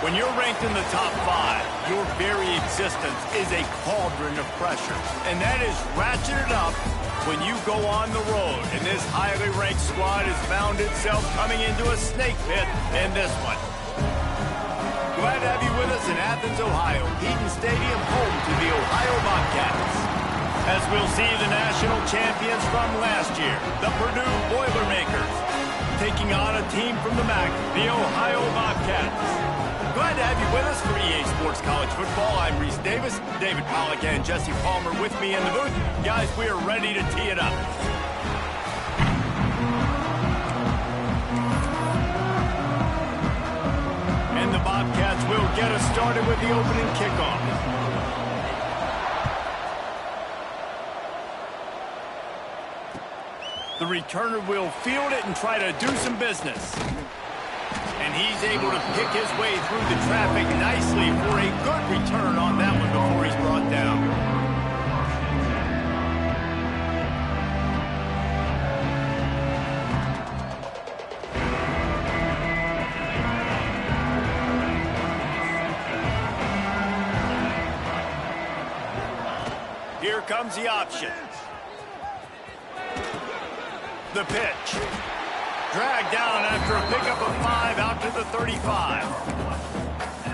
When you're ranked in the top 5, your very existence is a cauldron of pressure. And that is ratcheted up when you go on the road. And this highly ranked squad has found itself coming into a snake pit in this one. Glad to have you with us in Athens, Ohio. Eaton Stadium, home to the Ohio Bobcats. As we'll see the national champions from last year, the Purdue Boilermakers, taking on a team from the MAC, the Ohio Bobcats. Glad to have you with us for EA Sports College Football. I'm Reese Davis, David Pollack, and Jesse Palmer with me in the booth. Guys, we are ready to tee it up. And the Bobcats will get us started with the opening kickoff. The returner will field it and try to do some business. And he's able to pick his way through the traffic nicely for a good return on that one before he's brought down. Here comes the option. The pitch. Dragged down after a pickup of 5 out to the 35.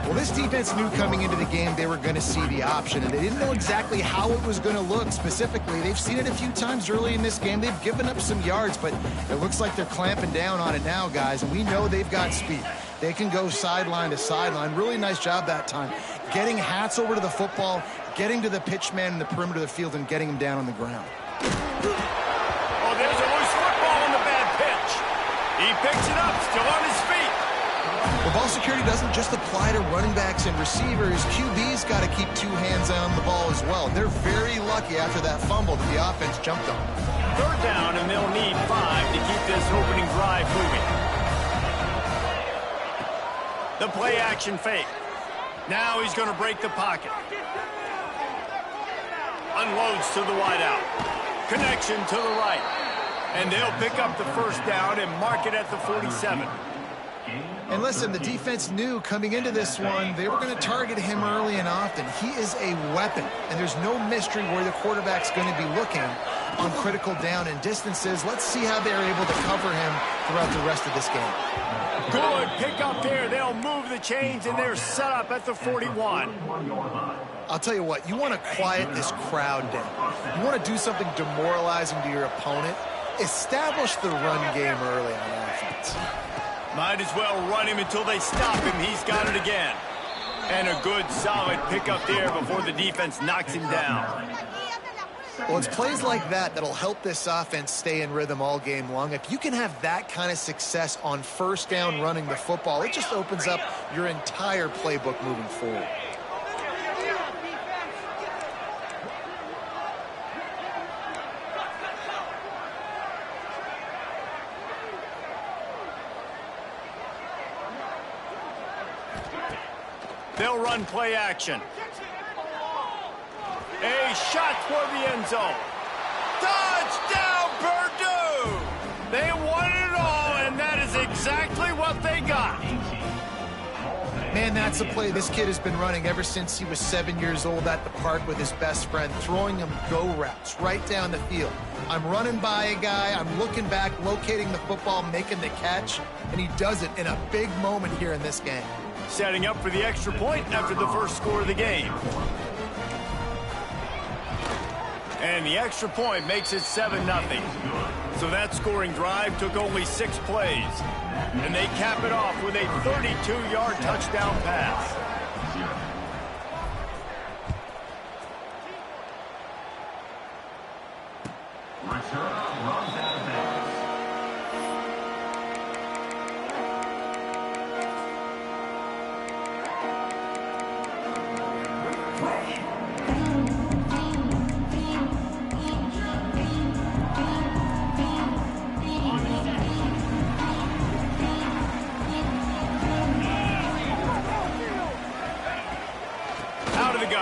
Well, this defense knew coming into the game they were going to see the option, and they didn't know exactly how it was going to look specifically. They've seen it a few times early in this game. They've given up some yards, but it looks like they're clamping down on it now, guys, and we know they've got speed. They can go sideline to sideline. Really nice job that time. Getting Hats over to the football, getting to the pitch man in the perimeter of the field, and getting him down on the ground. Oh, there's a loose football on the bad pitch. He picks it up, still on his feet. Well, ball security doesn't just apply to running backs and receivers. QB's got to keep 2 hands on the ball as well. They're very lucky after that fumble that the offense jumped on. 3rd down, and they'll need 5 to keep this opening drive moving. The play action fake. Now he's going to break the pocket. Unloads to the wideout. Connection to the right. And they'll pick up the 1st down and mark it at the 47. And listen, the defense knew coming into this one, they were going to target him early and often. He is a weapon, and there's no mystery where the quarterback's going to be looking on critical down and distances. Let's see how they're able to cover him throughout the rest of this game. Good pick up there. They'll move the chains, and they're set up at the 41. I'll tell you what, you want to quiet this crowd down. You want to do something demoralizing to your opponent. Establish the run game early on offense. Might as well run him until they stop him. He's got it again. And a good, solid pickup there before the defense knocks him down. Well, it's plays like that that'll help this offense stay in rhythm all game long. If you can have that kind of success on 1st down running the football, it just opens up your entire playbook moving forward. They'll run play action. A shot toward the end zone. Touchdown, Purdue! They won it all, and that is exactly what they got. Man, that's a play this kid has been running ever since he was 7 years old at the park with his best friend, throwing him go routes right down the field. I'm running by a guy, I'm looking back, locating the football, making the catch, and he does it in a big moment here in this game. Setting up for the extra point after the 1st score of the game. And the extra point makes it 7-0. So that scoring drive took only 6 plays. And they cap it off with a 32-yard touchdown pass.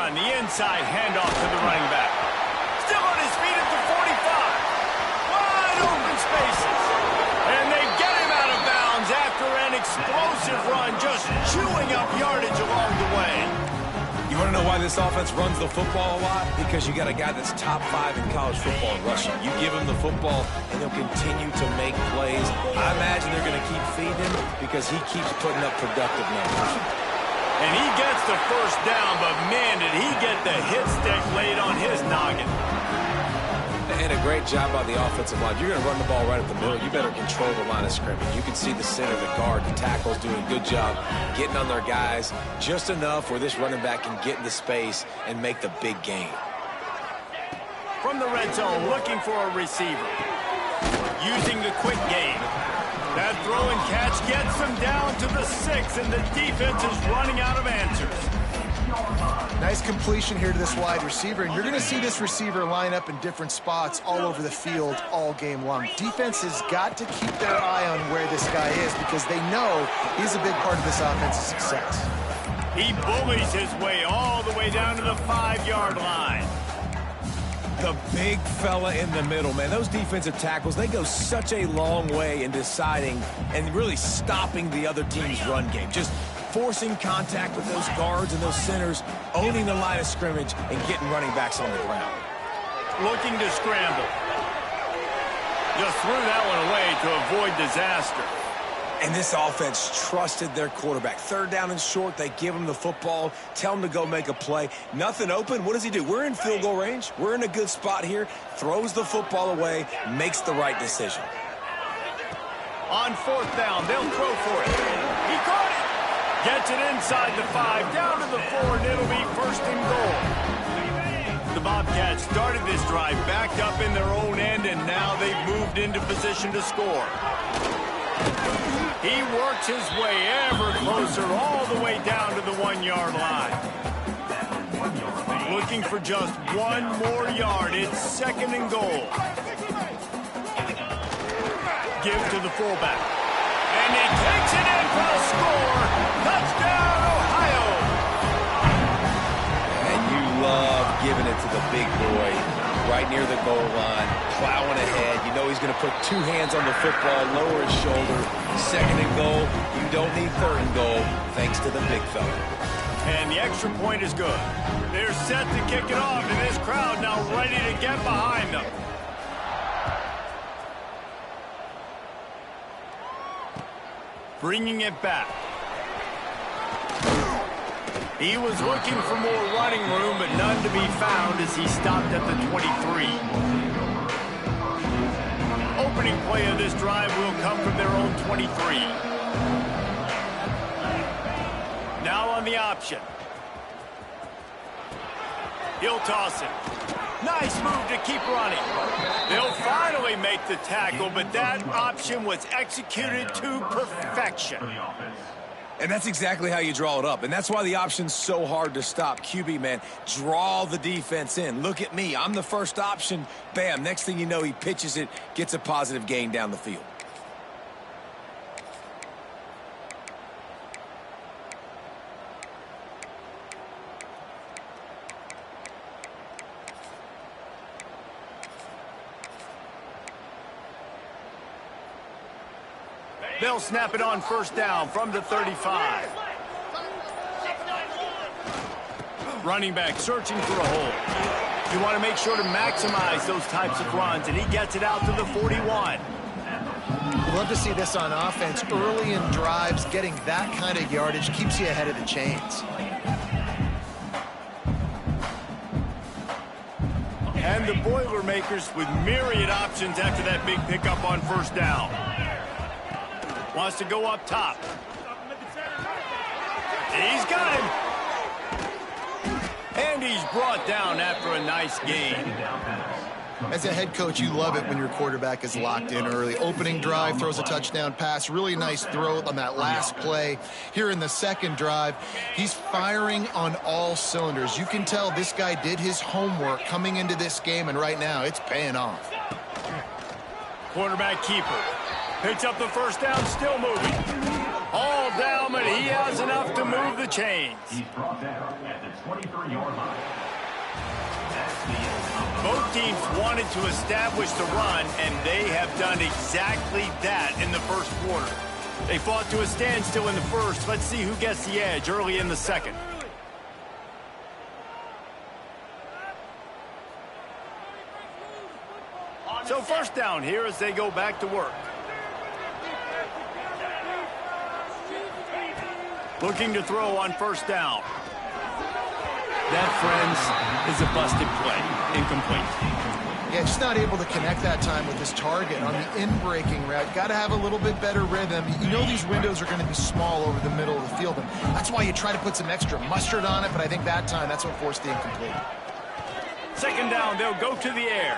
The inside handoff to the running back. Still on his feet at the 45. Wide open spaces. And they get him out of bounds after an explosive run, just chewing up yardage along the way. You want to know why this offense runs the football a lot? Because you got a guy that's top 5 in college football in rushing. You give him the football, and he'll continue to make plays. I imagine they're going to keep feeding him because he keeps putting up productive numbers. And he gets the first down, but man, did he get the hit stick laid on his noggin. And a great job by the offensive line. You're going to run the ball right at the middle. You better control the line of scrimmage. You can see the center, the guard, the tackles doing a good job getting on their guys just enough where this running back can get into space and make the big gain. From the red zone, looking for a receiver. Using the quick game. That throw and catch gets him down to the 6, and the defense is running out of answers. Nice completion here to this wide receiver, and you're going to see this receiver line up in different spots all over the field all game long. Defense has got to keep their eye on where this guy is because they know he's a big part of this offense's success. He bullies his way all the way down to the 5-yard line. The big fella in the middle, man. Those defensive tackles, they go such a long way in deciding and really stopping the other team's run game. Just forcing contact with those guards and those centers, owning the line of scrimmage, and getting running backs on the ground. Looking to scramble. Just threw that one away to avoid disaster. And this offense trusted their quarterback. 3rd down and short, they give him the football, tell him to go make a play. Nothing open. What does he do? We're in field goal range. We're in a good spot here. Throws the football away, makes the right decision. On 4th down, they'll throw for it. He caught it. Gets it inside the 5, down to the 4, and it'll be 1st and goal. The Bobcats started this drive backed up in their own end, and now they've moved into position to score. He works his way ever closer all the way down to the 1-yard line. Looking for just 1 more yard. It's 2nd and goal. Give to the fullback. And he takes it in for a score. Touchdown, Ohio. And you love giving it to the big boy right near the goal line, plowing ahead. You know he's going to put 2 hands on the football, lower his shoulder. 2nd and goal. You don't need 3rd and goal, thanks to the big fella. And the extra point is good. They're set to kick it off, and this crowd now ready to get behind them. Bringing it back. He was looking for more running room, but none to be found as he stopped at the 23. Opening play of this drive will come from their own 23. Now on the option. He'll toss it. Nice move to keep running. They'll finally make the tackle, but that option was executed to perfection. And that's exactly how you draw it up. And that's why the option's so hard to stop. QB, man, draw the defense in. Look at me. I'm the first option. Bam. Next thing you know, he pitches it, gets a positive gain down the field. They'll snap it on 1st down from the 35. Running back searching for a hole. You want to make sure to maximize those types of runs, and he gets it out to the 41. Love to see this on offense. Early in drives, getting that kind of yardage keeps you ahead of the chains. And the Boilermakers with myriad options after that big pickup on 1st down. Wants to go up top. He's got him. And he's brought down after a nice gain. As a head coach, you love it when your quarterback is locked in early. Opening drive, throws a touchdown pass. Really nice throw on that last play. Here in the 2nd drive, he's firing on all cylinders. You can tell this guy did his homework coming into this game, and right now it's paying off. Quarterback keeper. Picks up the 1st down, still moving. All down, but he has enough to move the chains. He's brought down at the 23-yard line. Both teams wanted to establish the run, and they have done exactly that in the 1st quarter. They fought to a standstill in the first. Let's see who gets the edge early in the second. So first down here as they go back to work. Looking to throw on first down. That, friends, is a busted play. Incomplete. Yeah, just not able to connect that time with his target on the in-breaking route. Got to have a little bit better rhythm. You know these windows are going to be small over the middle of the field, and that's why you try to put some extra mustard on it, but I think that time that's what forced the incomplete. Second down, they'll go to the air.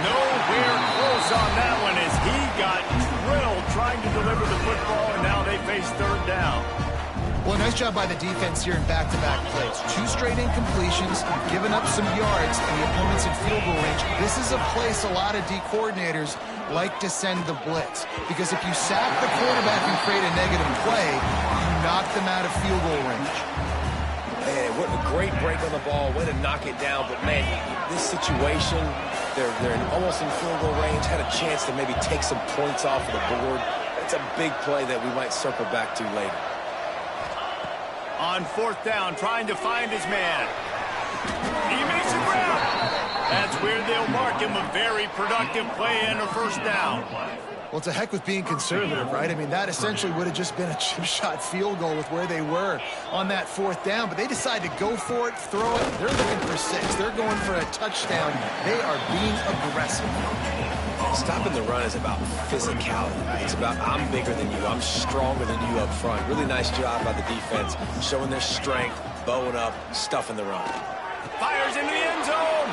Nowhere close on that one as he got drilled trying to deliver the football, and now they face third down. Well, nice job by the defense here in back-to-back plays. 2 straight incompletions, giving up some yards, and the opponent's in field goal range. This is a place a lot of D coordinators like to send the blitz, because if you sack the quarterback and create a negative play, you knock them out of field goal range. Man, what a great break on the ball. Way to knock it down. But, man, this situation, they're almost in field goal range. Had a chance to maybe take some points off of the board. It's a big play that we might circle back to later. On fourth down, trying to find his man. He makes the grab. That's where they'll mark him. A very productive play and a first down. Well, it's a heck with being conservative, right? I mean, that essentially would have just been a chip shot field goal with where they were on that fourth down. But they decide to go for it, throw it. They're looking for 6. They're going for a touchdown. They are being aggressive. Stopping the run is about physicality. Right? It's about I'm bigger than you. I'm stronger than you up front. Really nice job by the defense, showing their strength, bowing up, stuffing the run. Fires into the end zone.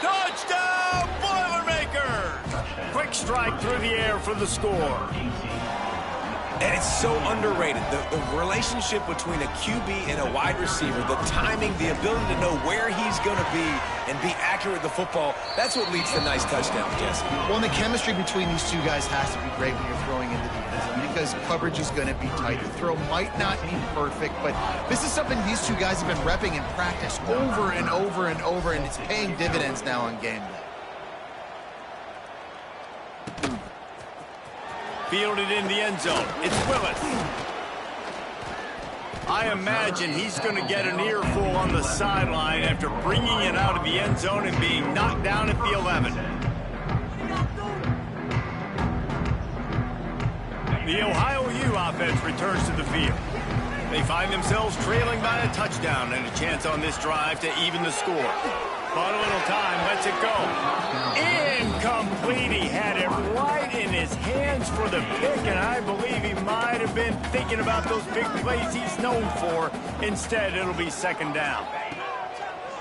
Touchdown, Boilermakers! Quick strike through the air for the score. And it's so underrated. The relationship between a QB and a wide receiver, the timing, the ability to know where he's going to be and be accurate with the football, that's what leads to nice touchdowns, Jesse. Well, and the chemistry between these two guys has to be great when you're throwing into the end zone because coverage is going to be tight. The throw might not be perfect, but this is something these two guys have been repping in practice over and over and over, and it's paying dividends now on game day. Fielded in the end zone. It's Willis. I imagine he's going to get an earful on the sideline after bringing it out of the end zone and being knocked down at the 11. The Ohio U offense returns to the field. They find themselves trailing by a touchdown and a chance on this drive to even the score. But a little time, lets it go. Incomplete. He had it right in his hands for the pick, and I believe he might have been thinking about those big plays he's known for. Instead, it'll be second down.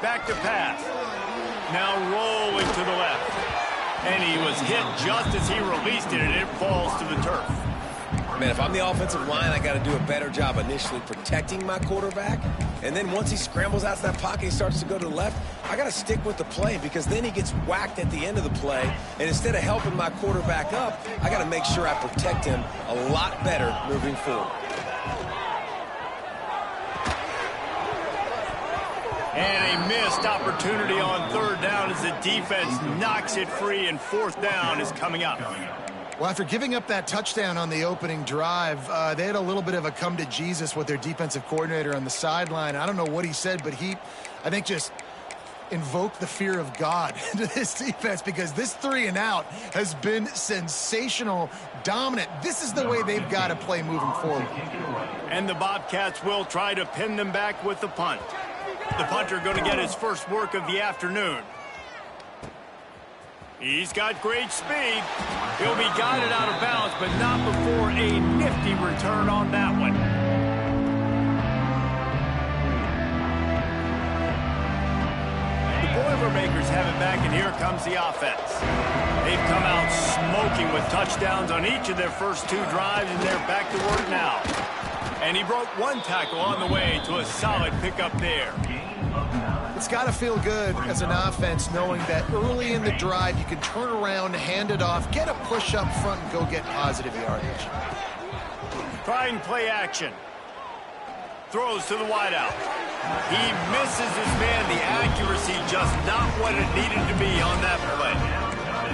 Back to pass. Now rolling to the left. And he was hit just as he released it, and it falls to the turf. Man, if I'm the offensive line, I got to do a better job initially protecting my quarterback. And then once he scrambles out to that pocket, he starts to go to the left, I got to stick with the play because then he gets whacked at the end of the play. And instead of helping my quarterback up, I got to make sure I protect him a lot better moving forward. And a missed opportunity on third down as the defense knocks it free, and fourth down is coming up. Well, after giving up that touchdown on the opening drive, they had a little bit of a come to Jesus with their defensive coordinator on the sideline. I don't know what he said, but he, I think, just invoked the fear of God into this defense because this 3 and out has been sensational, dominant. This is the way they've got to play moving forward. And the Bobcats will try to pin them back with the punt. The punter going to get his first work of the afternoon. He's got great speed. He'll be guided out of bounds, but not before a nifty return on that one. The Boilermakers have it back, and here comes the offense. They've come out smoking with touchdowns on each of their first 2 drives, and they're back to work now. And he broke 1 tackle on the way to a solid pickup there. It's got to feel good as an offense knowing that early in the drive you can turn around, hand it off, get a push up front, and go get positive yardage. Trying play action. Throws to the wideout. He misses his man. The accuracy just not what it needed to be on that play.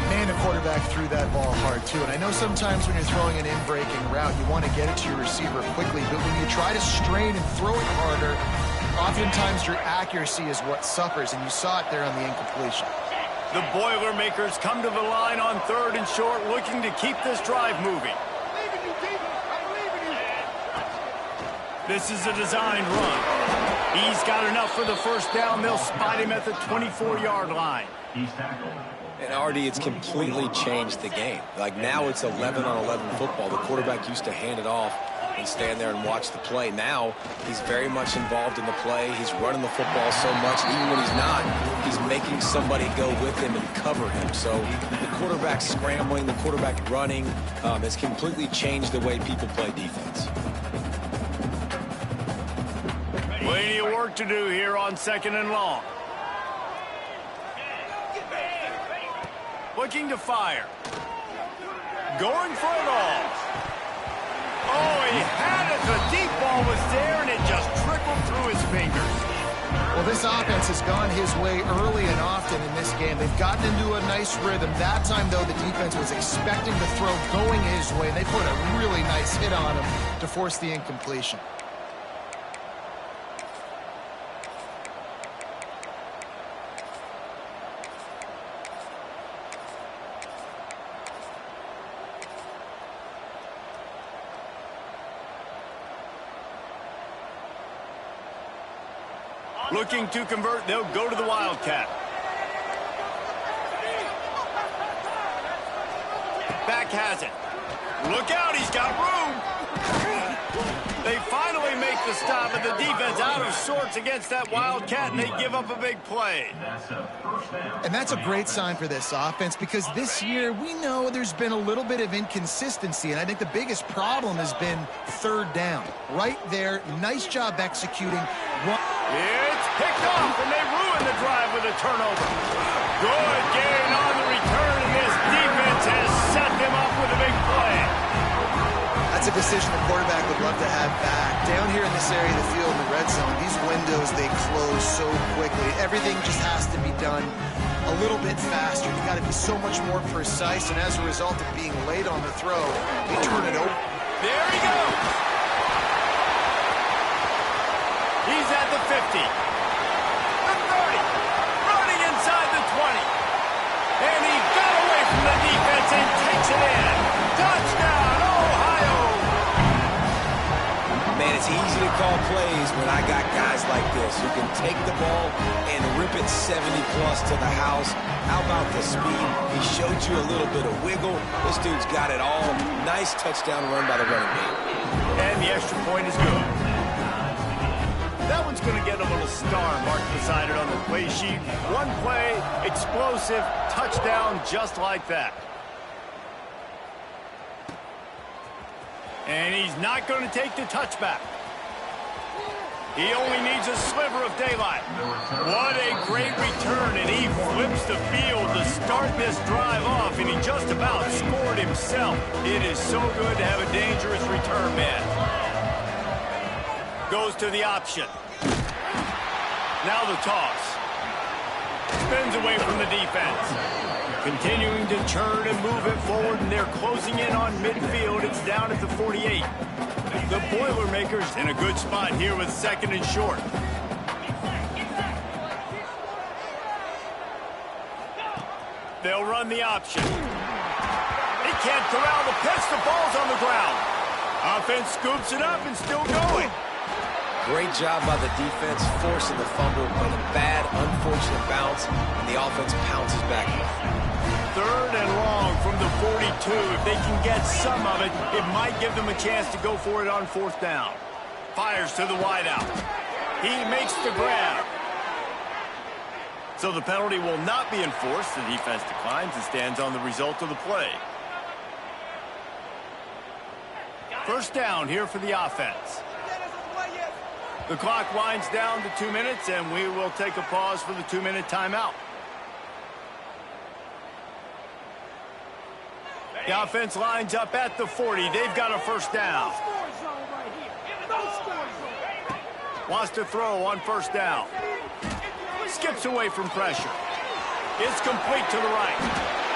Man, if quarterback threw that ball hard, too. And I know sometimes when you're throwing an in-breaking route, you want to get it to your receiver quickly. But when you try to strain and throw it harder, oftentimes your accuracy is what suffers. And you saw it there on the incompletion. The Boilermakers come to the line on 3rd and short, looking to keep this drive moving. This is a designed run. He's got enough for the first down. They'll spot him at the 24-yard line. He's tackled. And Artie, it's completely changed the game. Like now it's 11-on-11 football. The quarterback used to hand it off and stand there and watch the play. Now he's very much involved in the play. He's running the football so much. Even when he's not, he's making somebody go with him and cover him. So the quarterback scrambling, the quarterback running has completely changed the way people play defense. Plenty of work to do here on 2nd and long. Looking to fire. Going for it all. Oh, he had it. The deep ball was there, and it just trickled through his fingers. Well, this offense has gone his way early and often in this game. They've gotten into a nice rhythm. That time, though, the defense was expecting the throw going his way. They put a really nice hit on him to force the incompletion. Looking to convert, they'll go to the Wildcat. Back has it. Look out, he's got room. They finally make the stop, and the defense out of sorts against that Wildcat, and they give up a big play. And that's a great sign for this offense, because this year we know there's been a little bit of inconsistency, and I think the biggest problem has been 3rd down. Right there, nice job executing. It's picked off, and they ruin the drive with a turnover. Good gain on the return, and this defense has set them up with a big play. That's a decision the quarterback would love to have back. Down here in this area of the field in the red zone, these windows, they close so quickly. Everything just has to be done a little bit faster. You've got to be so much more precise, and as a result of being late on the throw, they turn it over. There he goes. He's at the 50. The 30. Running inside the 20. And he got away from the defense and takes it in. Touchdown, Ohio. Man, it's easy to call plays when I got guys like this who can take the ball and rip it 70-plus to the house. How about the speed? He showed you a little bit of wiggle. This dude's got it all. Nice touchdown run by the running back. And the extra point is good. That one's going to get a little star marked beside it on the play sheet. One play, explosive, touchdown just like that. And he's not going to take the touchback. He only needs a sliver of daylight. What a great return, and he flips the field to start this drive off, and he just about scored himself. It is so good to have a dangerous return man. Goes to the option. Now the toss. Spins away from the defense. Continuing to turn and move it forward, and they're closing in on midfield. It's down at the 48. The Boilermakers in a good spot here with 2nd and short. They'll run the option. He can't corral the pitch. The ball's on the ground. Offense scoops it up and still going. Great job by the defense forcing the fumble, but a bad, unfortunate bounce, and the offense pounces back. 3rd and long from the 42. If they can get some of it, it might give them a chance to go for it on 4th down. Fires to the wideout. He makes the grab. So the penalty will not be enforced. The defense declines and stands on the result of the play. 1st down here for the offense. The clock winds down to 2 minutes, and we will take a pause for the 2-minute timeout. The offense lines up at the 40. They've got a 1st down. Wants to throw on 1st down. Skips away from pressure. It's complete to the right.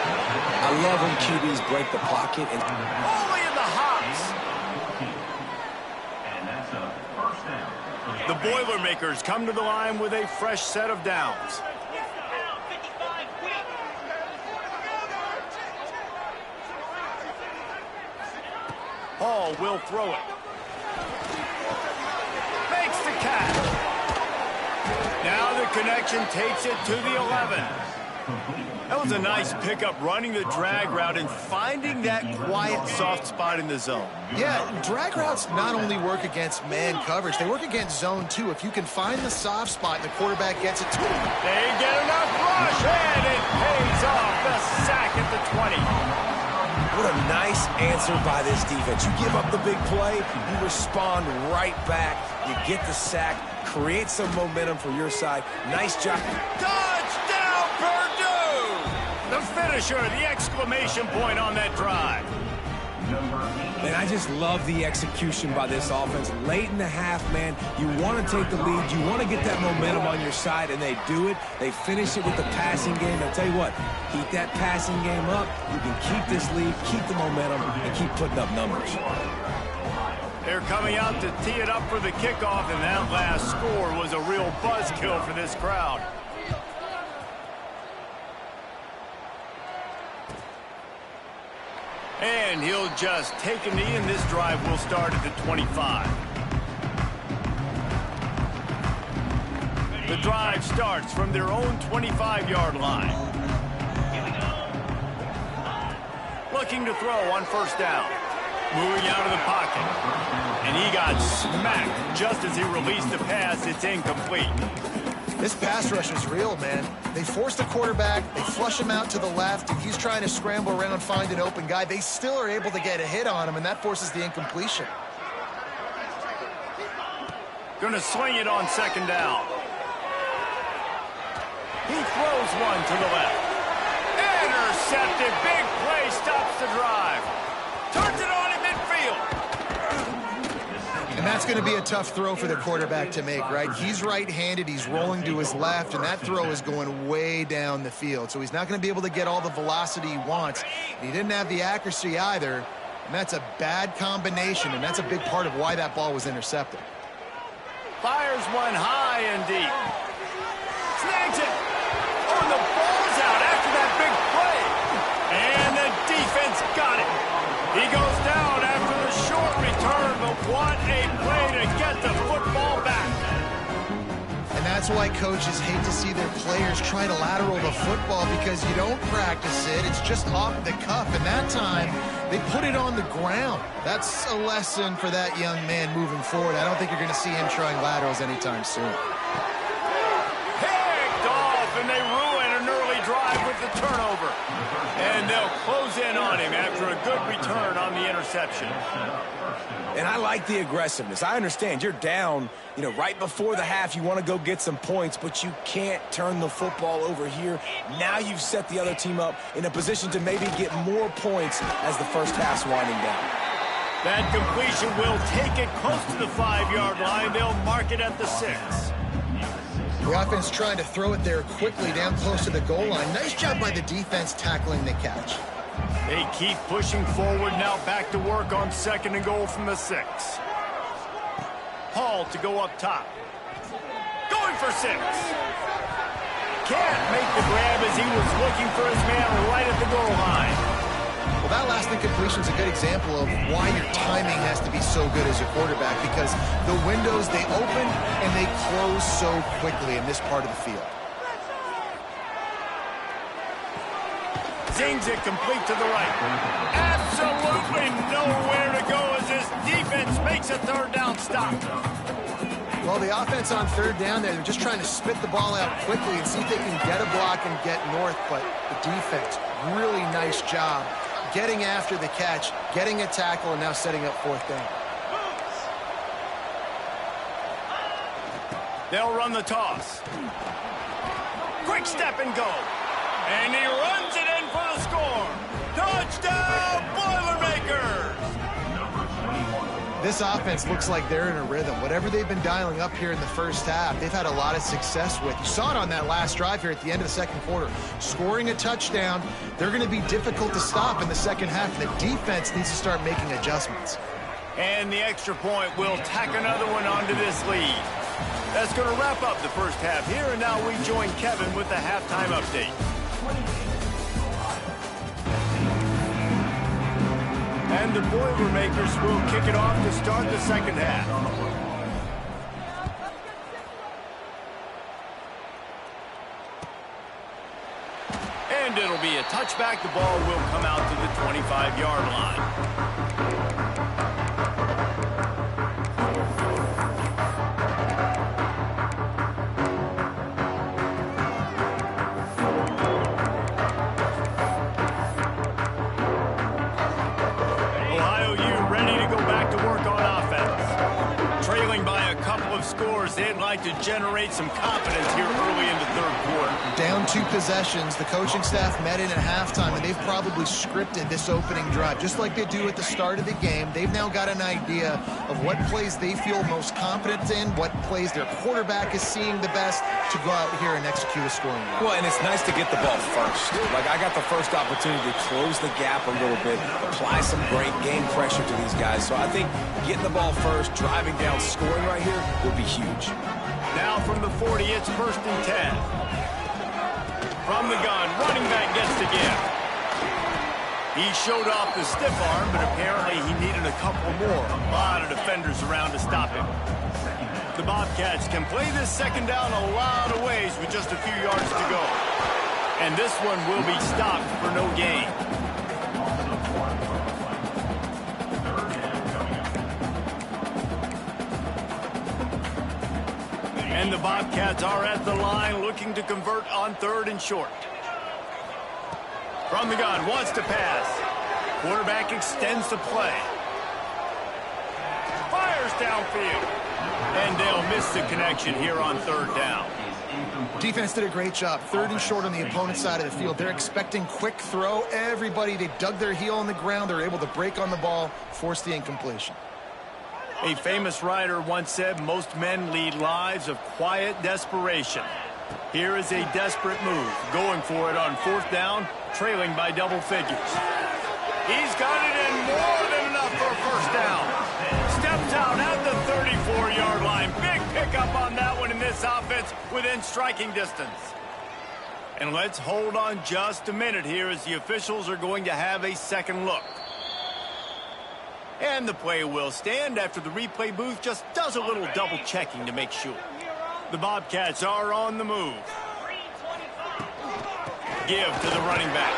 I love when QBs break the pocket and Only in the hops. And that's a first down. The Boilermakers come to the line with a fresh set of downs. Hall will throw it. Makes the catch. Now the connection takes it to the 11. That was a nice pickup, running the drag route and finding that quiet, soft spot in the zone. Yeah, drag routes not only work against man coverage, they work against zone too. If you can find the soft spot and the quarterback gets it to him. They get enough rush, and it pays off. The sack at the 20. what a nice answer by this defense. You give up the big play, you respond right back, you get the sack, create some momentum for your side. Nice job. Touchdown, Purdue! The finisher, the exclamation point on that drive. Man, I just love the execution by this offense. Late in the half, man, you want to take the lead. You want to get that momentum on your side, and they do it. They finish it with the passing game. I'll tell you what, keep that passing game up. You can keep this lead, keep the momentum, and keep putting up numbers. They're coming out to tee it up for the kickoff, and that last score was a real buzzkill for this crowd. And he'll just take a knee, and this drive will start at the 25. The drive starts from their own 25-yard line. Looking to throw on first down. Moving out of the pocket. And he got smacked just as he released the pass. It's incomplete. This pass rush is real, man. They force the quarterback, they flush him out to the left, and he's trying to scramble around, find an open guy. They still are able to get a hit on him, and that forces the incompletion. Gonna swing it on second down. He throws one to the left. Intercepted. Big play stops the drive. Turns it on in midfield. And that's going to be a tough throw for the quarterback to make, right? He's right-handed, he's rolling to his left, and that throw is going way down the field. So he's not going to be able to get all the velocity he wants. And he didn't have the accuracy either, and that's a bad combination, and that's a big part of why that ball was intercepted. Fires one high and deep. Snags it. Oh, and the ball's out after that big play. And the defense got it. He goes down after the short return, but what a play to get the football back. And that's why coaches hate to see their players try to lateral the football, because you don't practice it. It's just off the cuff, and that time they put it on the ground. That's a lesson for that young man moving forward. I don't think you're going to see him trying laterals anytime soon. Picked off, and they ruin an early drive with the turnover. And they'll close in on him after a good return on the interception. And I like the aggressiveness. I understand you're down, right before the half. You want to go get some points, but you can't turn the football over here. Now you've set the other team up in a position to maybe get more points as the first half's winding down. That completion will take it close to the 5-yard line. They'll mark it at the 6. The offense trying to throw it there quickly down close to the goal line. Nice job by the defense tackling the catch. They keep pushing forward, now back to work on 2nd and goal from the 6. Hall to go up top. Going for 6. Can't make the grab as he was looking for his man right at the goal line. Well, that last incompletion is a good example of why your timing has to be so good as a quarterback, because the windows, they open and they close so quickly in this part of the field. Zings it complete to the right. Absolutely nowhere to go as this defense makes a 3rd down stop. Well, the offense on 3rd down there, they're just trying to spit the ball out quickly and see if they can get a block and get north, but the defense, really nice job getting after the catch, getting a tackle, and now setting up 4th down. They'll run the toss. Quick step and go. And he runs it in for the score. Touchdown, Boilermakers! This offense looks like they're in a rhythm. Whatever they've been dialing up here in the first half, they've had a lot of success with. You saw it on that last drive here at the end of the second quarter. Scoring a touchdown, they're going to be difficult to stop in the second half. The defense needs to start making adjustments. And the extra point will tack another one onto this lead. That's going to wrap up the first half here, and now we join Kevin with the halftime update. And the Boilermakers will kick it off to start the second half. And it'll be a touchback. The ball will come out to the 25-yard line. They'd like to generate some confidence here early in the third quarter. Down 2 possessions. The coaching staff met in at halftime, and they've probably scripted this opening drive. Just like they do at the start of the game, they've now got an idea of what plays they feel most confident in, what plays their quarterback is seeing the best to go out here and execute a scoring drive. Well, and it's nice to get the ball first. Like, I got the first opportunity to close the gap a little bit, apply some great game pressure to these guys. So I think getting the ball first, driving down, scoring right here will be huge. Now from the 40, it's 1st and 10. From the gun, running back gets the give. He showed off the stiff arm, but apparently he needed a couple more. A lot of defenders around to stop him. The Bobcats can play this second down a lot of ways with just a few yards to go. And this one will be stopped for no gain. And the Bobcats are at the line looking to convert on 3rd and short. From the gun, wants to pass. Quarterback extends the play. Fires downfield. And they'll miss the connection here on 3rd down. Defense did a great job. 3rd and short on the opponent's side of the field. They're expecting quick throw. Everybody, they dug their heel on the ground. They're able to break on the ball, force the incompletion. A famous writer once said, most men lead lives of quiet desperation. Here is a desperate move, going for it on 4th down, trailing by double figures. He's got it in, more than enough for a 1st down. Steps out at the 34-yard line. Big pickup on that one in this offense within striking distance. And let's hold on just a minute here as the officials are going to have a second look. And the play will stand after the replay booth just does a little double checking to make sure. The Bobcats are on the move. Give to the running back.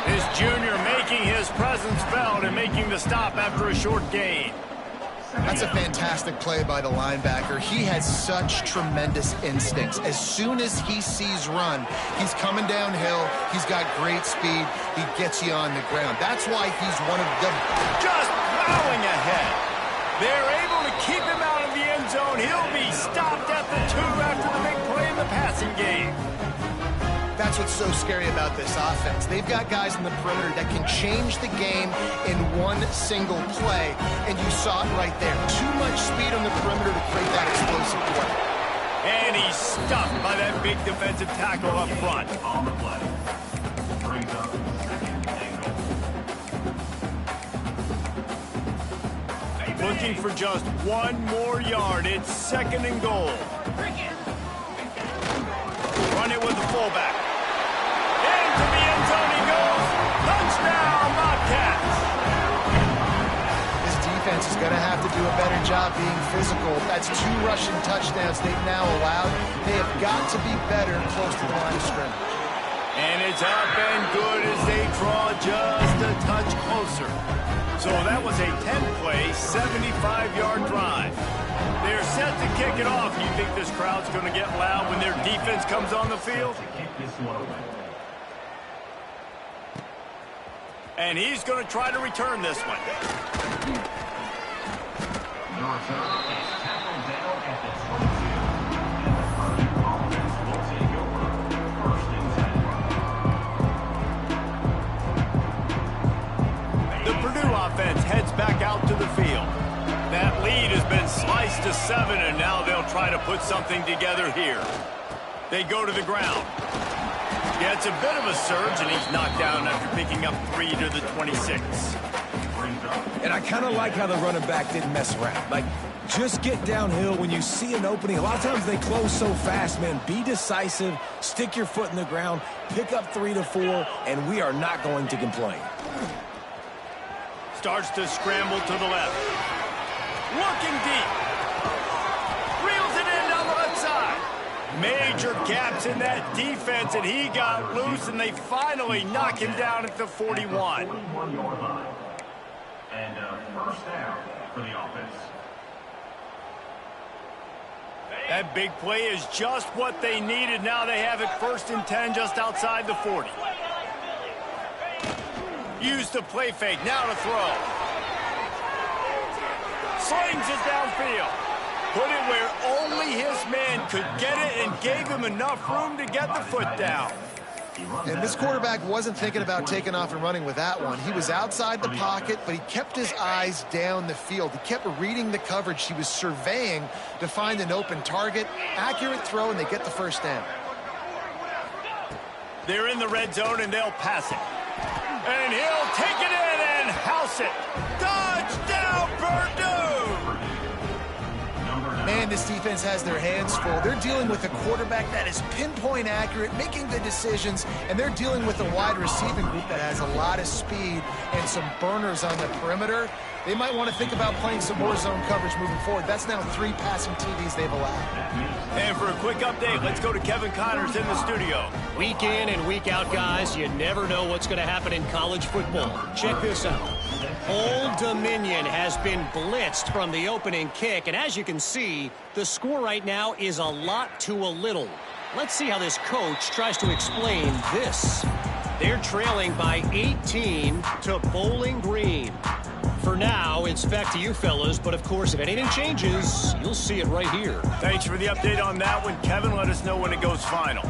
This junior making his presence felt and making the stop after a short gain. That's a fantastic play by the linebacker. He has such tremendous instincts. As soon as he sees run, he's coming downhill. He's got great speed. He gets you on the ground. That's why he's one of the... Just plowing ahead. They're able to keep him out of the end zone. He'll be stopped at the 2 after the big play in the passing game. That's what's so scary about this offense. They've got guys in the perimeter that can change the game in one single play, and you saw it right there. Too much speed on the perimeter to create that explosive play. And he's stuffed by that big defensive tackle up front. On the play. Brings up second and goal. Looking for just 1 more yard. It's 2nd and goal. Run it with the fullback. Into the end zone he goes. Touchdown, Bobcats. This defense is going to have to do a better job being physical. That's 2 rushing touchdowns they've now allowed. They have got to be better close to the line of scrimmage. And it's up and good as they draw just a touch closer. So that was a 10-play, 75-yard drive. They're set to kick it off. You think this crowd's going to get loud when their defense comes on the field? And he's going to try to return this one. The return is tackled down at the 22. Offense will take over 1st and 10. The Purdue offense heads back out to the field. That lead has been sliced to 7, and now they'll try to put something together here. They go to the ground. Yeah, it's a bit of a surge, and he's knocked down after picking up 3 to the 26. And I kind of like how the running back didn't mess around. Like, just get downhill when you see an opening. A lot of times they close so fast, man. Be decisive, stick your foot in the ground, pick up 3 to 4, and we are not going to complain. Starts to scramble to the left. Looking deep. Reels it in down the left side. Major gaps in that defense, and he got loose, and they finally knock him down at the 41. 41-yard line. And first down for the offense. That big play is just what they needed. Now they have it 1st and 10 just outside the 40. Use the play fake. Now to throw. Slings it downfield. Put it where only his man could get it and gave him enough room to get the foot down. And this quarterback wasn't thinking about taking off and running with that one. He was outside the pocket, but he kept his eyes down the field. He kept reading the coverage. He was surveying to find an open target. Accurate throw, and they get the first down. They're in the red zone, and they'll pass it. And he'll take it in and house it. Touchdown, Purdue! Man, this defense has their hands full. They're dealing with a quarterback that is pinpoint accurate, making good decisions, and they're dealing with a wide receiving group that has a lot of speed and some burners on the perimeter. They might want to think about playing some more zone coverage moving forward. That's now 3 passing TDs they've allowed. And for a quick update, let's go to Kevin Connors in the studio. Week in and week out, guys, you never know what's going to happen in college football. Check this out. Old Dominion has been blitzed from the opening kick, and as you can see, the score right now is a lot to a little. Let's see how this coach tries to explain this. They're trailing by 18 to Bowling Green. For now, it's back to you fellas, but of course, if anything changes, you'll see it right here. Thanks for the update on that one, Kevin. Let us know when it goes final.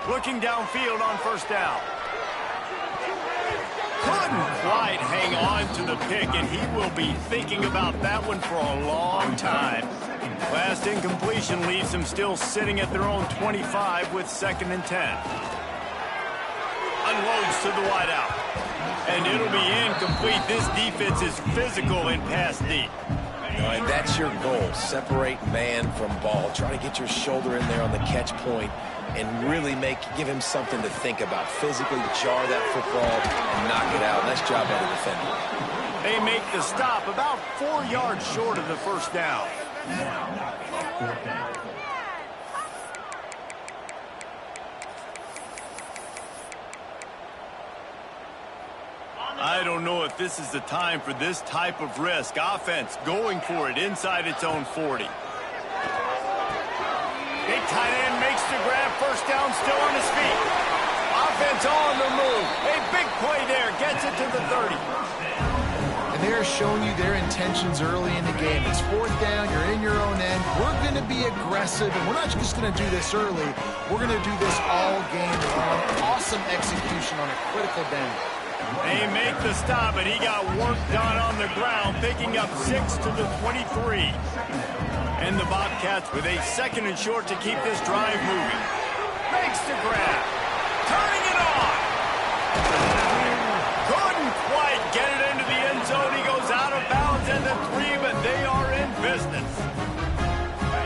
Looking downfield on 1st down. Couldn't quite hang on to the pick, and he will be thinking about that one for a long time. Last incompletion leaves them still sitting at their own 25 with 2nd and 10. Unloads to the wideout. And it'll be incomplete. This defense is physical in pass deep. And that's your goal. Separate man from ball. Try to get your shoulder in there on the catch point and really give him something to think about. Physically jar that football and knock it out. Nice job by the defender. They make the stop about 4 yards short of the 1st down. I don't know if this is the time for this type of risk. Offense going for it inside its own 40. Big tight end makes the grab. 1st down, still on his feet. Offense on the move. A big play there. Gets it to the 30. And they're showing you their intentions early in the game. It's 4th down. You're in your own end. We're going to be aggressive, and we're not just going to do this early. We're going to do this all game long. Awesome execution on a critical down. They make the stop, and he got work done on the ground, picking up 6 to the 23. And the Bobcats with a 2nd and short to keep this drive moving. Makes the grab. Turning it on. Couldn't quite get it into the end zone. He goes out of bounds at the 3, but they are in business.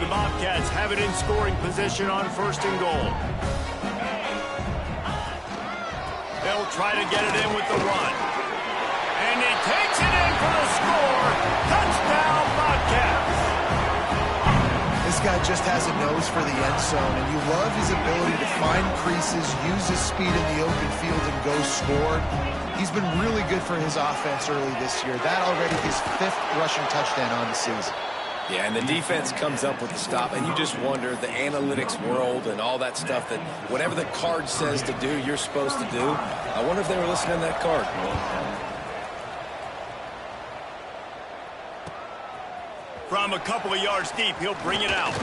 The Bobcats have it in scoring position on 1st and goal. They'll try to get it in with the run. And he takes it in for the score. Touchdown, Bobcats. This guy just has a nose for the end zone, and you love his ability to find creases, use his speed in the open field, and go score. He's been really good for his offense early this year. That already his 5th rushing touchdown on the season. Yeah, and the defense comes up with the stop, and you just wonder, the analytics world and all that stuff, that whatever the card says to do, you're supposed to do. I wonder if they were listening to that card. From a couple of yards deep, he'll bring it out.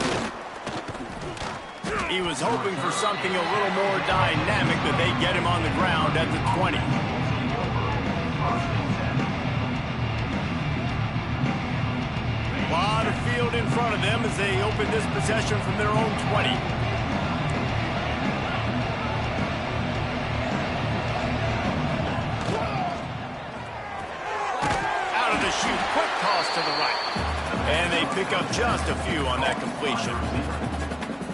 He was hoping for something a little more dynamic, but they get him on the ground at the 20. them as they open this possession from their own 20. Out of the chute, quick toss to the right. And they pick up just a few on that completion.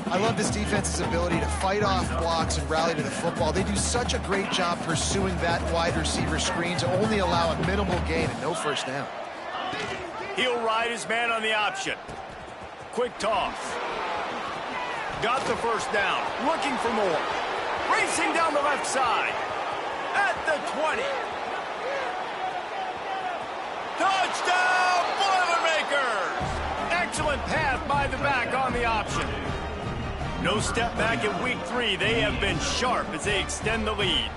I love this defense's ability to fight off blocks and rally to the football. They do such a great job pursuing that wide receiver screen to only allow a minimal gain and no first down. He'll ride his man on the option. Quick toss. Got the first down. Looking for more. Racing down the left side. At the 20. Touchdown, Boilermakers! Excellent pass by the back on the option. No step back in week 3. They have been sharp as they extend the lead.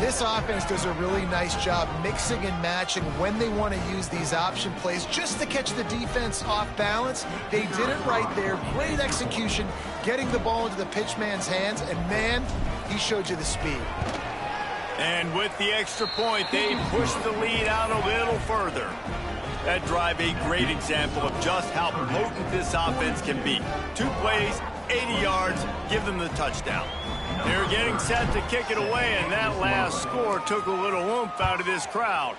This offense does a really nice job mixing and matching when they want to use these option plays just to catch the defense off balance. They did it right there. Great execution, getting the ball into the pitchman's hands, and man, he showed you the speed. And with the extra point, they pushed the lead out a little further. That drive, a great example of just how potent this offense can be. 2 plays, 80 yards, give them the touchdown. They're getting set to kick it away, and that last score took a little oomph out of this crowd.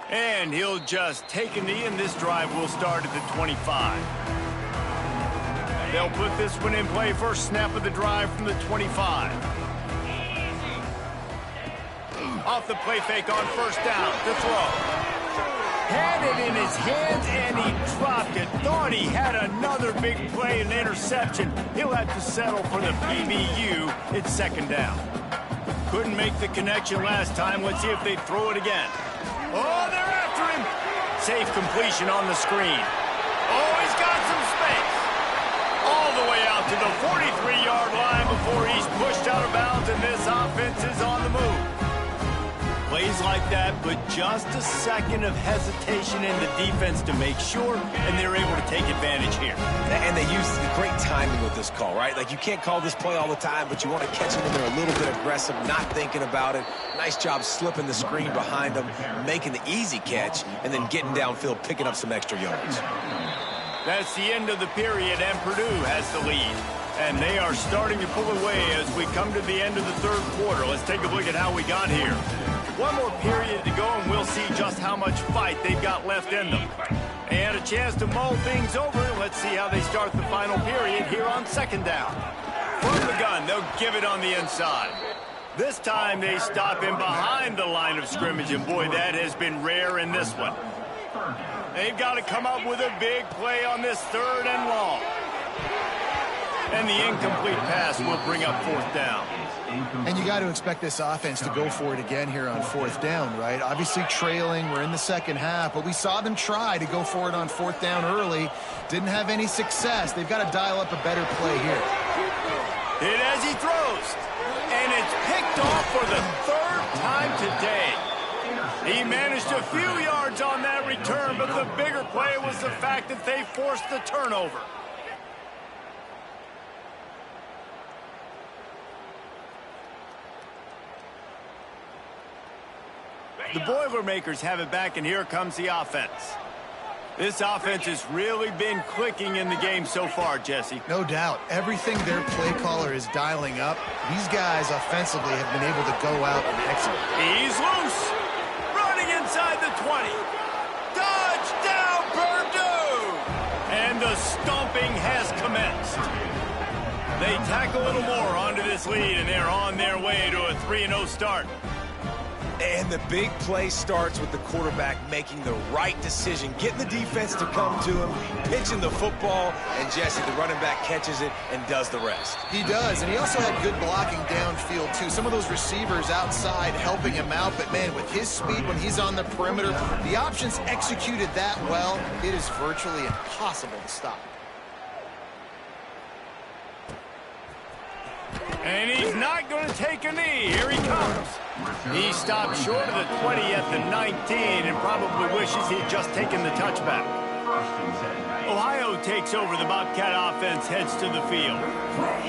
And he'll just take a knee, and this drive will start at the 25. They'll put this one in play first snap of the drive from the 25. Off the play fake on first down to throw. Had it in his hands, and he dropped it. Thought he had another big play and interception. He'll have to settle for the PBU. It's second down. Couldn't make the connection last time. Let's see if they throw it again. Oh, they're after him. Safe completion on the screen. Oh, he's got some space. All the way out to the 43-yard line before he's pushed out of bounds, and this offense is on the move. Plays like that, but just a second of hesitation in the defense to make sure, and they're able to take advantage here. And they use great timing with this call, right? Like, you can't call this play all the time, but you want to catch them when they're a little bit aggressive, not thinking about it. Nice job slipping the screen behind them, making the easy catch, and then getting downfield, picking up some extra yards. That's the end of the period, and Purdue has the lead. And they are starting to pull away as we come to the end of the third quarter. Let's take a look at how we got here. One more period to go, and we'll see just how much fight they've got left in them. And a chance to mull things over. Let's see how they start the final period here on second down. From the gun, they'll give it on the inside. This time they stop him behind the line of scrimmage, and boy, that has been rare in this one. They've got to come up with a big play on this third and long. And the incomplete pass will bring up fourth down. And you got to expect this offense to go for it again here on fourth down, right? Obviously trailing, we're in the second half, but we saw them try to go for it on fourth down early. Didn't have any success. They've got to dial up a better play here. Hit as he throws. And it's picked off for the third time today. He managed a few yards on that return, but the bigger play was the fact that they forced the turnover. The Boilermakers have it back, and here comes the offense. This offense has really been clicking in the game so far, Jesse. No doubt. Everything their play caller is dialing up, these guys offensively have been able to go out and execute. He's loose. Running inside the 20. Touchdown, Purdue! And the stomping has commenced. They tack a little more onto this lead, and they're on their way to a 3-0 start. And the big play starts with the quarterback making the right decision, getting the defense to come to him, pitching the football, and Jesse, the running back, catches it and does the rest. He does, and he also had good blocking downfield, too. Some of those receivers outside helping him out, but, man, with his speed when he's on the perimeter, the options executed that well, it is virtually impossible to stop. And he's not going to take a knee. Here he comes. He stopped short of the 20 at the 19 and probably wishes he'd just taken the touchback. First and 10. Ohio takes over. The Bobcat offense heads to the field.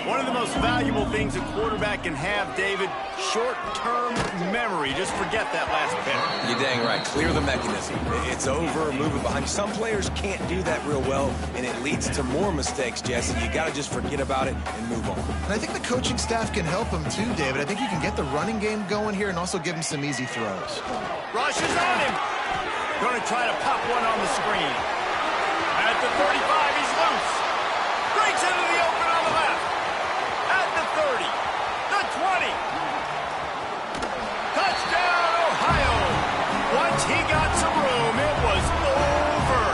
One of the most valuable things a quarterback can have, David, short-term memory. Just forget that last pick. You're dang right. Clear the mechanism. It's over, move it behind you. Some players can't do that real well, and it leads to more mistakes, Jesse. You got to just forget about it and move on. And I think the coaching staff can help him too, David. I think you can get the running game going here and also give him some easy throws. Rush is on him. Going to try to pop one on the screen. At the 35, he's loose. Breaks into the open on the left. At the 30, the 20. Touchdown, Ohio. Once he got some room, it was over.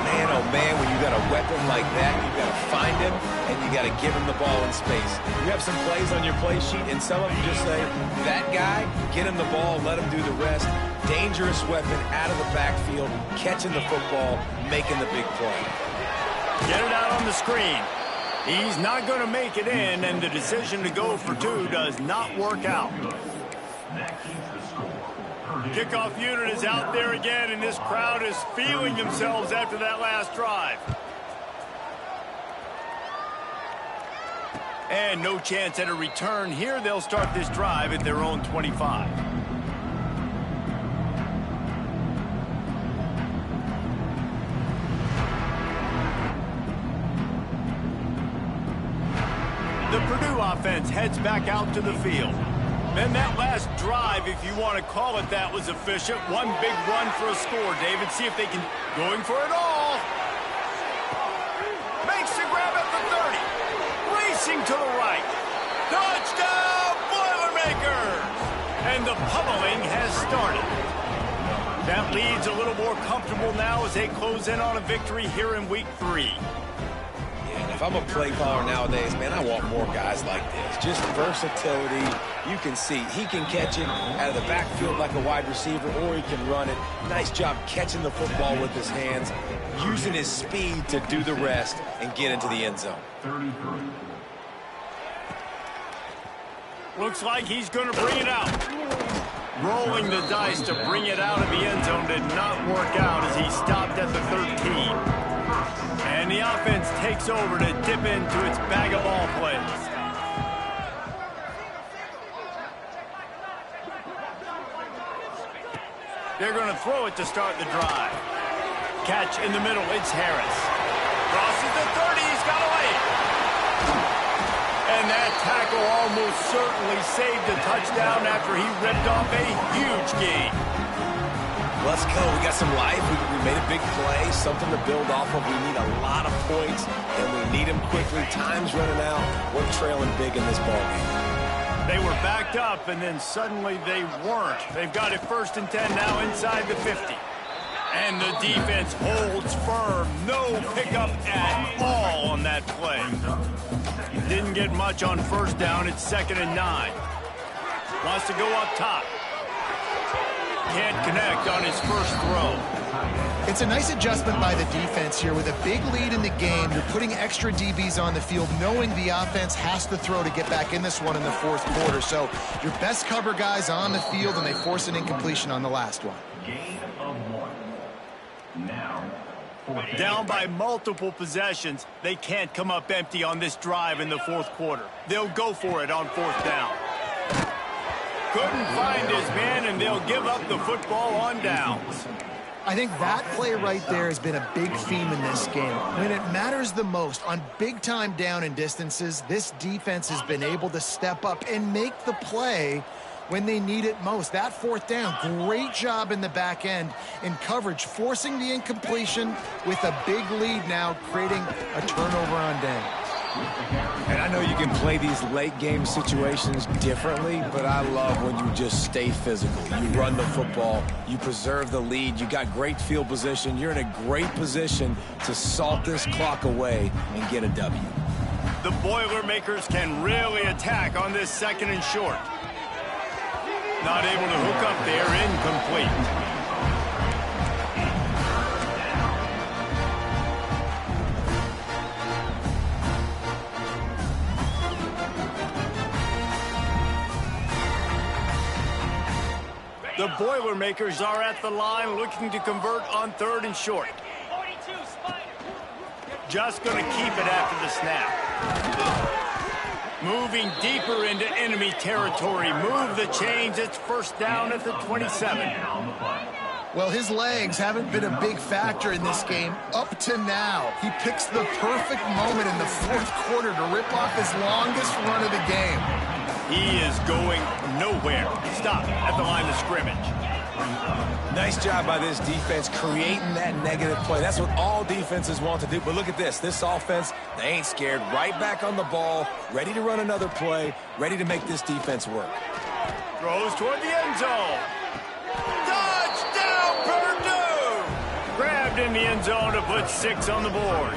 Man, oh man, when you got a weapon like that, you got to find him, and you got to give him the ball in space. You have some plays on your play sheet, and some of them just say, that guy, get him the ball, let him do the rest. Dangerous weapon out of the backfield, catching the football, making the big play. Get it out on the screen. He's not going to make it in, and the decision to go for two does not work out. That keeps the score. Kickoff unit is out there again, and this crowd is feeling themselves after that last drive. And no chance at a return here. They'll start this drive at their own 25. The Purdue offense heads back out to the field. And that last drive, if you want to call it that, was efficient. One big run for a score, David. See if they can... Going for it all. Makes the grab at the 30. Racing to the right. Touchdown, Boilermakers! And the pummeling has started. That lead's a little more comfortable now as they close in on a victory here in Week 3. If I'm a play caller nowadays, man, I want more guys like this. Just versatility. You can see he can catch it out of the backfield like a wide receiver, or he can run it. Nice job catching the football with his hands, using his speed to do the rest and get into the end zone. 33. Looks like he's going to bring it out. Rolling the dice to bring it out of the end zone did not work out as he stopped at the 13. And the offense takes over to dip into its bag of ball plays. They're going to throw it to start the drive. Catch in the middle, it's Harris. Crosses the 30, he's got away. And that tackle almost certainly saved a touchdown after he ripped off a huge gain. Let's go. We got some life. We made a big play, something to build off of. We need a lot of points, and we need them quickly. Time's running out. We're trailing big in this ballgame. They were backed up, and then suddenly they weren't. They've got it 1st and 10 now inside the 50. And the defense holds firm. No pickup at all on that play. Didn't get much on 1st down. It's 2nd and 9. Wants to go up top. Can't connect on his first throw. It's a nice adjustment by the defense here. With a big lead in the game, you're putting extra DBs on the field, knowing the offense has to throw to get back in this one in the 4th quarter. So your best cover guys on the field, and they force an incompletion on the last one. Gain of 1. Now, Down by multiple possessions, they can't come up empty on this drive in the 4th quarter. They'll go for it on 4th down. Couldn't find his man, and they'll give up the football on downs. I think that play right there has been a big theme in this game. When it matters the most, on big-time down and distances, this defense has been able to step up and make the play when they need it most. That 4th down, great job in the back end in coverage, forcing the incompletion with a big lead now, creating a turnover on downs. And I know you can play these late game situations differently, but I love when you just stay physical. You run the football, you preserve the lead, you got great field position, you're in a great position to salt this clock away and get a W. The Boilermakers can really attack on this 2nd and short. Not able to hook up there, incomplete. The Boilermakers are at the line looking to convert on 3rd and short. Just going to keep it after the snap. Moving deeper into enemy territory. Move the chains. It's 1st down at the 27. Well, his legs haven't been a big factor in this game up to now. He picks the perfect moment in the 4th quarter to rip off his longest run of the game. He is going nowhere. Stop at the line of scrimmage. Nice job by this defense creating that negative play. That's what all defenses want to do. But look at this. This offense, they ain't scared. Right back on the ball, ready to run another play, ready to make this defense work. Throws toward the end zone. Touchdown, Purdue! Grabbed in the end zone to put 6 on the board.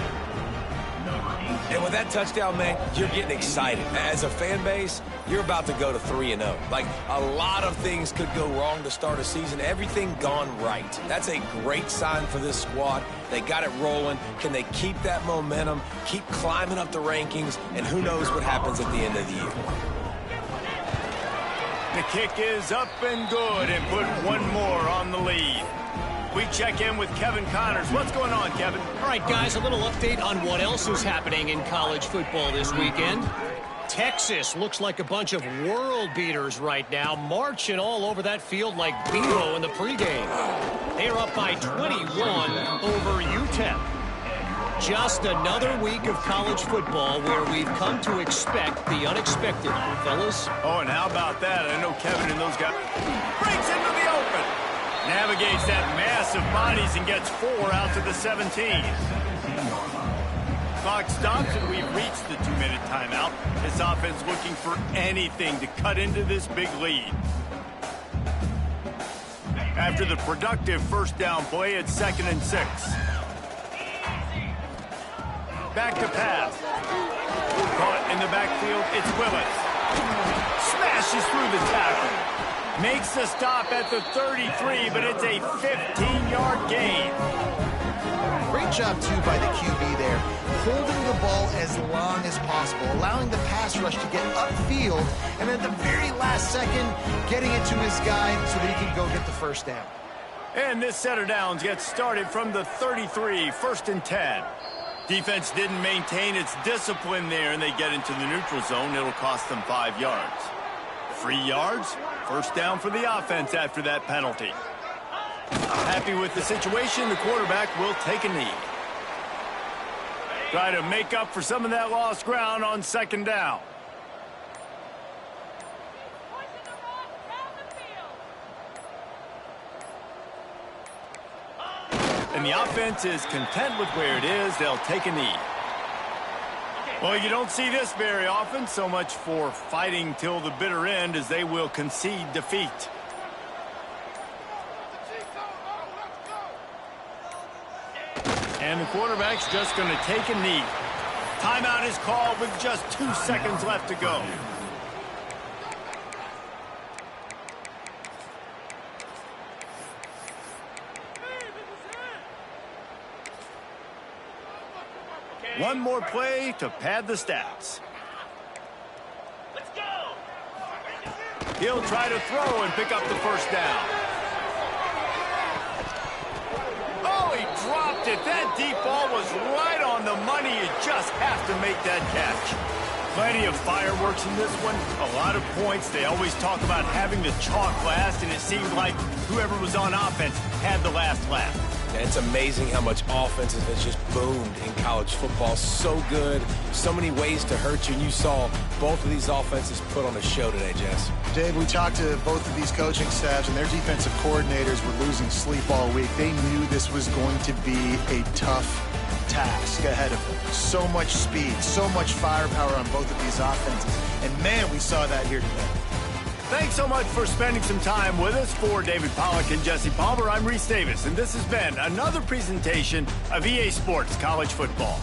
And with that touchdown, man, you're getting excited. As a fan base, you're about to go to 3-0. Like, a lot of things could go wrong to start a season. Everything gone right. That's a great sign for this squad. They got it rolling. Can they keep that momentum, keep climbing up the rankings, and who knows what happens at the end of the year. The kick is up and good and put one more on the lead. We check in with Kevin Connors. What's going on, Kevin? All right, guys, a little update on what else is happening in college football this weekend. Texas looks like a bunch of world beaters right now, marching all over that field like Bebo in the pregame. They're up by 21 over UTEP. Just another week of college football where we've come to expect the unexpected, fellas. Oh, and how about that? I know Kevin and those guys. Breaks into the open. Navigates that mass of bodies and gets 4 out to the 17. Clock stops and we've reached the 2-minute timeout. This offense looking for anything to cut into this big lead. After the productive 1st down play, it's 2nd and 6. Back to pass. Caught in the backfield, it's Willis. Smashes through the tackle. Makes the stop at the 33, but it's a 15-yard gain. Great job, too, by the QB there. Holding the ball as long as possible, allowing the pass rush to get upfield, and at the very last second, getting it to his guy so that he can go get the 1st down. And this set of downs gets started from the 33, 1st and 10. Defense didn't maintain its discipline there, and they get into the neutral zone. It'll cost them 5 yards. 3 yards, 1st down for the offense after that penalty. Happy with the situation, the quarterback will take a knee. Try to make up for some of that lost ground on 2nd down. And the offense is content with where it is. They'll take a knee. Well, you don't see this very often. So much for fighting till the bitter end as they will concede defeat. And the quarterback's just going to take a knee. Timeout is called with just 2 seconds left to go. One more play to pad the stats. Let's go. He'll try to throw and pick up the 1st down. Oh, he dropped it. That deep ball was right on the money. You just have to make that catch. Plenty of fireworks in this one. A lot of points. They always talk about having the chalk last, and it seemed like whoever was on offense had the last laugh. And it's amazing how much offense has just boomed in college football. So good, so many ways to hurt you. And you saw both of these offenses put on a show today, Jess. Dave, we talked to both of these coaching staffs, and their defensive coordinators were losing sleep all week. They knew this was going to be a tough task ahead of them. So much speed, so much firepower on both of these offenses. And, man, we saw that here today. Thanks so much for spending some time with us. For David Pollack and Jesse Palmer, I'm Reese Davis, and this has been another presentation of EA Sports College Football.